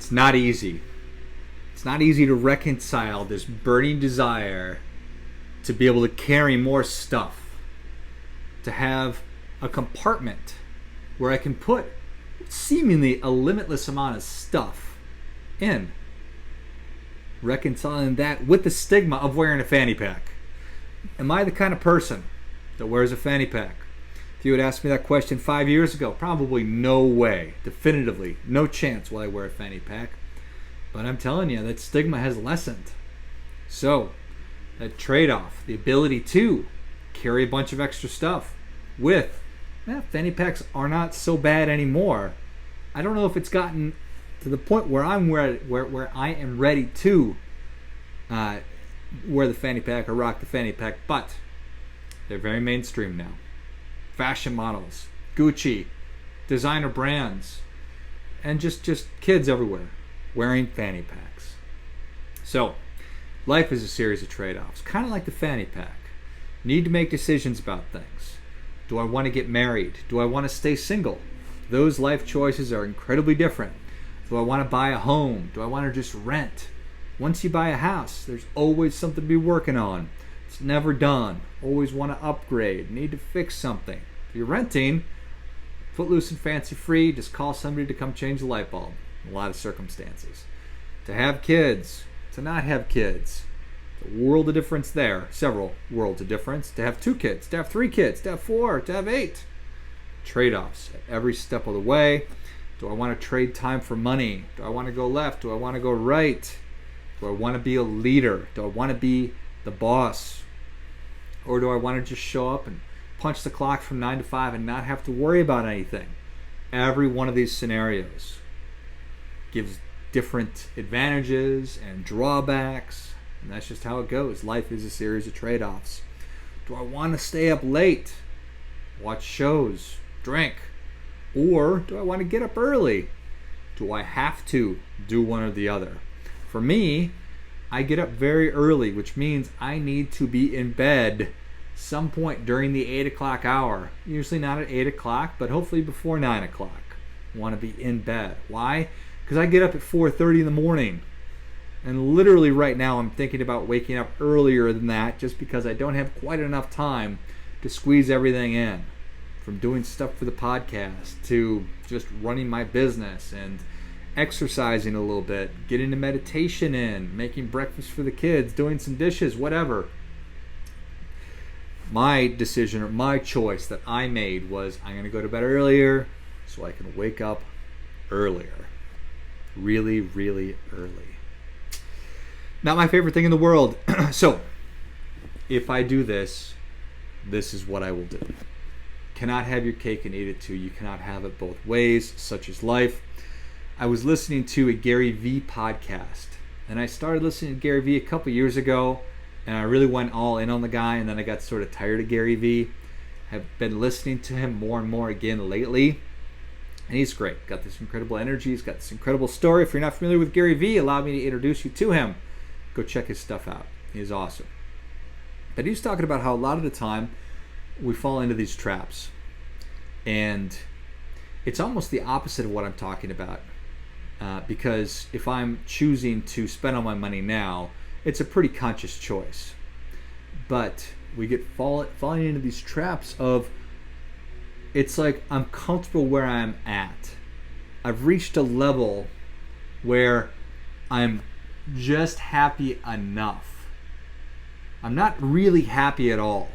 It's not easy. It's not easy to reconcile this burning desire to be able to carry more stuff, to have a compartment where I can put seemingly a limitless amount of stuff in. Reconciling that with the stigma of wearing a fanny pack. Am I the kind of person that wears a fanny pack? If you had asked me that question 5 years ago, probably no way, definitively, no chance will I wear a fanny pack. But I'm telling you, that stigma has lessened. So, that trade-off, the ability to carry a bunch of extra stuff with, fanny packs are not so bad anymore. I don't know if it's gotten to the point where where I am ready to wear the fanny pack or rock the fanny pack, but they're very mainstream now. Fashion models, Gucci, designer brands, and just kids everywhere wearing fanny packs. So, life is a series of trade-offs, kind of like the fanny pack. Need to make decisions about things. Do I want to get married? Do I want to stay single? Those life choices are incredibly different. Do I want to buy a home? Do I want to just rent? Once you buy a house, there's always something to be working on. It's never done. Always want to upgrade. Need to fix something. If you're renting, footloose and fancy free, just call somebody to come change the light bulb. In a lot of circumstances. To have kids, to not have kids. It's a world of difference there. Several worlds of difference. To have 2 kids, to have 3 kids, to have 4, to have 8. Trade-offs at every step of the way. Do I want to trade time for money? Do I want to go left? Do I want to go right? Do I want to be a leader? Do I want to be the boss? Or do I want to just show up and punch the clock from 9 to 5 and not have to worry about anything? Every one of these scenarios gives different advantages and drawbacks, and that's just how it goes. Life is a series of trade-offs. Do I want to stay up late, watch shows, drink? Or do I want to get up early? Do I have to do one or the other? For me, I get up very early, which means I need to be in bed some point during the 8 o'clock hour. Usually not at 8 o'clock, but hopefully before 9 o'clock. I want to be in bed. Why? Because I get up at 4:30 in the morning. And literally right now I'm thinking about waking up earlier than that just because I don't have quite enough time to squeeze everything in. From doing stuff for the podcast to just running my business and exercising a little bit, getting the meditation in, making breakfast for the kids, doing some dishes, whatever. My decision or my choice that I made was I'm going to go to bed earlier so I can wake up earlier. Really, really early. Not my favorite thing in the world. So, if I do this, this is what I will do. Cannot have your cake and eat it too. You cannot have it both ways. Such is life. I was listening to a Gary Vee podcast, and I started listening to Gary Vee a couple years ago, and I really went all in on the guy, and then I got sort of tired of Gary Vee. Have been listening to him more and more again lately, and he's great. Got this incredible energy. He's got this incredible story. If you're not familiar with Gary Vee, allow me to introduce you to him. Go check his stuff out. He's awesome. But he was talking about how a lot of the time we fall into these traps, and it's almost the opposite of what I'm talking about. Because if I'm choosing to spend all my money now, it's a pretty conscious choice. But we get falling into these traps of, it's like I'm comfortable where I'm at. I've reached a level where I'm just happy enough. I'm not really happy at all.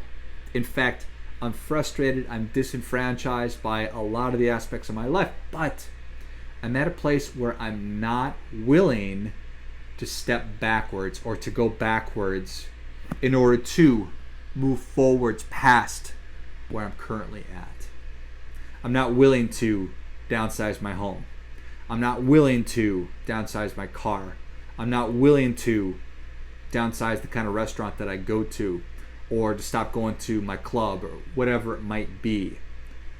In fact, I'm frustrated, I'm disenfranchised by a lot of the aspects of my life, but I'm at a place where I'm not willing to step backwards or to go backwards in order to move forwards past where I'm currently at. I'm not willing to downsize my home. I'm not willing to downsize my car. I'm not willing to downsize the kind of restaurant that I go to, or to stop going to my club, or whatever it might be.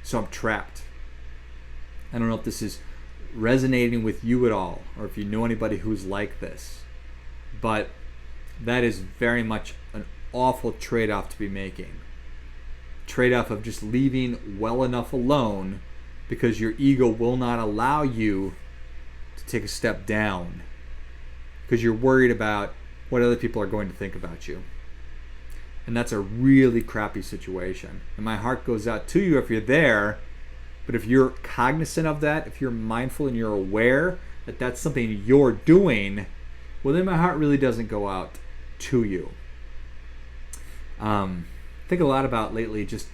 So I'm trapped. I don't know if this is resonating with you at all, or if you know anybody who's like this, but that is very much an awful trade-off to be making. Trade-off of just leaving well enough alone because your ego will not allow you to take a step down because you're worried about what other people are going to think about you. And that's a really crappy situation. And my heart goes out to you if you're there. But if you're cognizant of that, if you're mindful and you're aware that that's something you're doing, well, then my heart really doesn't go out to you. Think a lot about lately just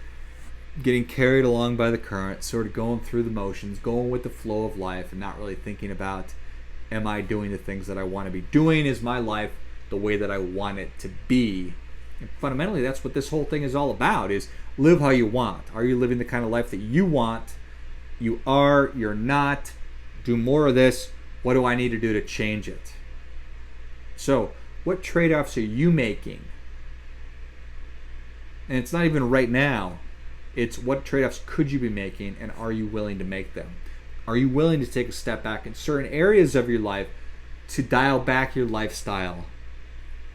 getting carried along by the current, sort of going through the motions, going with the flow of life, and not really thinking about, am I doing the things that I want to be doing? Is my life the way that I want it to be? And fundamentally, that's what this whole thing is all about, is live how you want. Are you living the kind of life that you want? You are, you're not. Do more of this. What do I need to do to change it? So, what trade-offs are you making? And it's not even right now. It's what trade-offs could you be making, and are you willing to make them? Are you willing to take a step back in certain areas of your life to dial back your lifestyle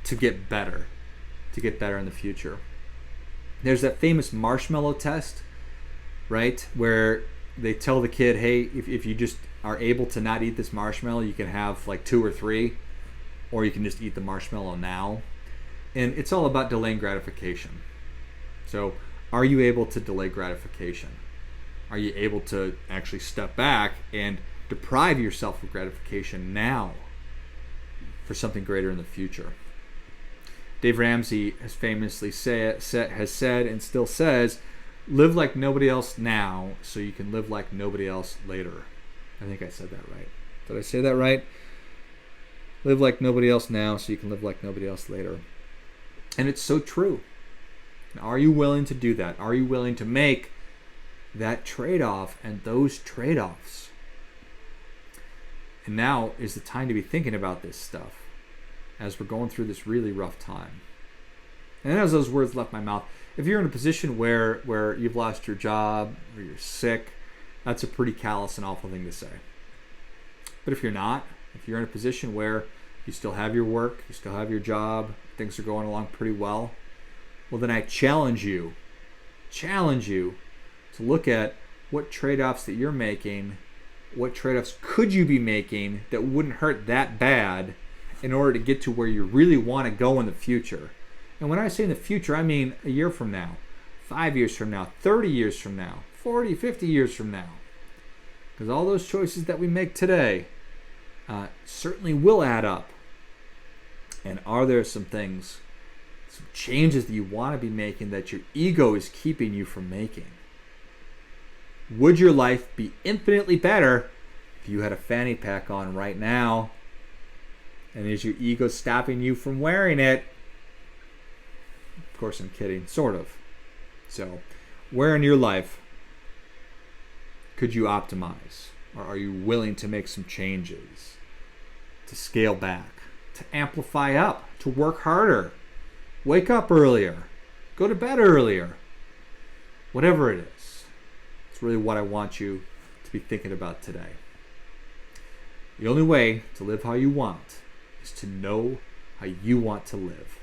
to get better in the future? There's that famous marshmallow test, right? Where they tell the kid, hey, if you just are able to not eat this marshmallow, you can have like 2 or 3, or you can just eat the marshmallow now. And it's all about delaying gratification. So are you able to delay gratification? Are you able to actually step back and deprive yourself of gratification now for something greater in the future? Dave Ramsey has famously has said and still says, live like nobody else now so you can live like nobody else later. I think I said that right. Did I say that right? Live like nobody else now so you can live like nobody else later. And it's so true. Are you willing to do that? Are you willing to make that trade-off and those trade-offs? And now is the time to be thinking about this stuff as we're going through this really rough time. And as those words left my mouth, if you're in a position where you've lost your job or you're sick, that's a pretty callous and awful thing to say. But if you're not, if you're in a position where you still have your work, you still have your job, things are going along pretty well, well, then I challenge you to look at what trade-offs that you're making, what trade-offs could you be making that wouldn't hurt that bad in order to get to where you really want to go in the future. And when I say in the future, I mean a year from now, 5 years from now, 30 years from now, 40, 50 years from now. Because all those choices that we make today certainly will add up. And are there some things, some changes that you want to be making that your ego is keeping you from making? Would your life be infinitely better if you had a fanny pack on right now? And is your ego stopping you from wearing it? Of course, I'm kidding, sort of. So, where in your life could you optimize? Or are you willing to make some changes? To scale back? To amplify up? To work harder? Wake up earlier? Go to bed earlier? Whatever it is. It's really what I want you to be thinking about today. The only way to live how you want is to know how you want to live.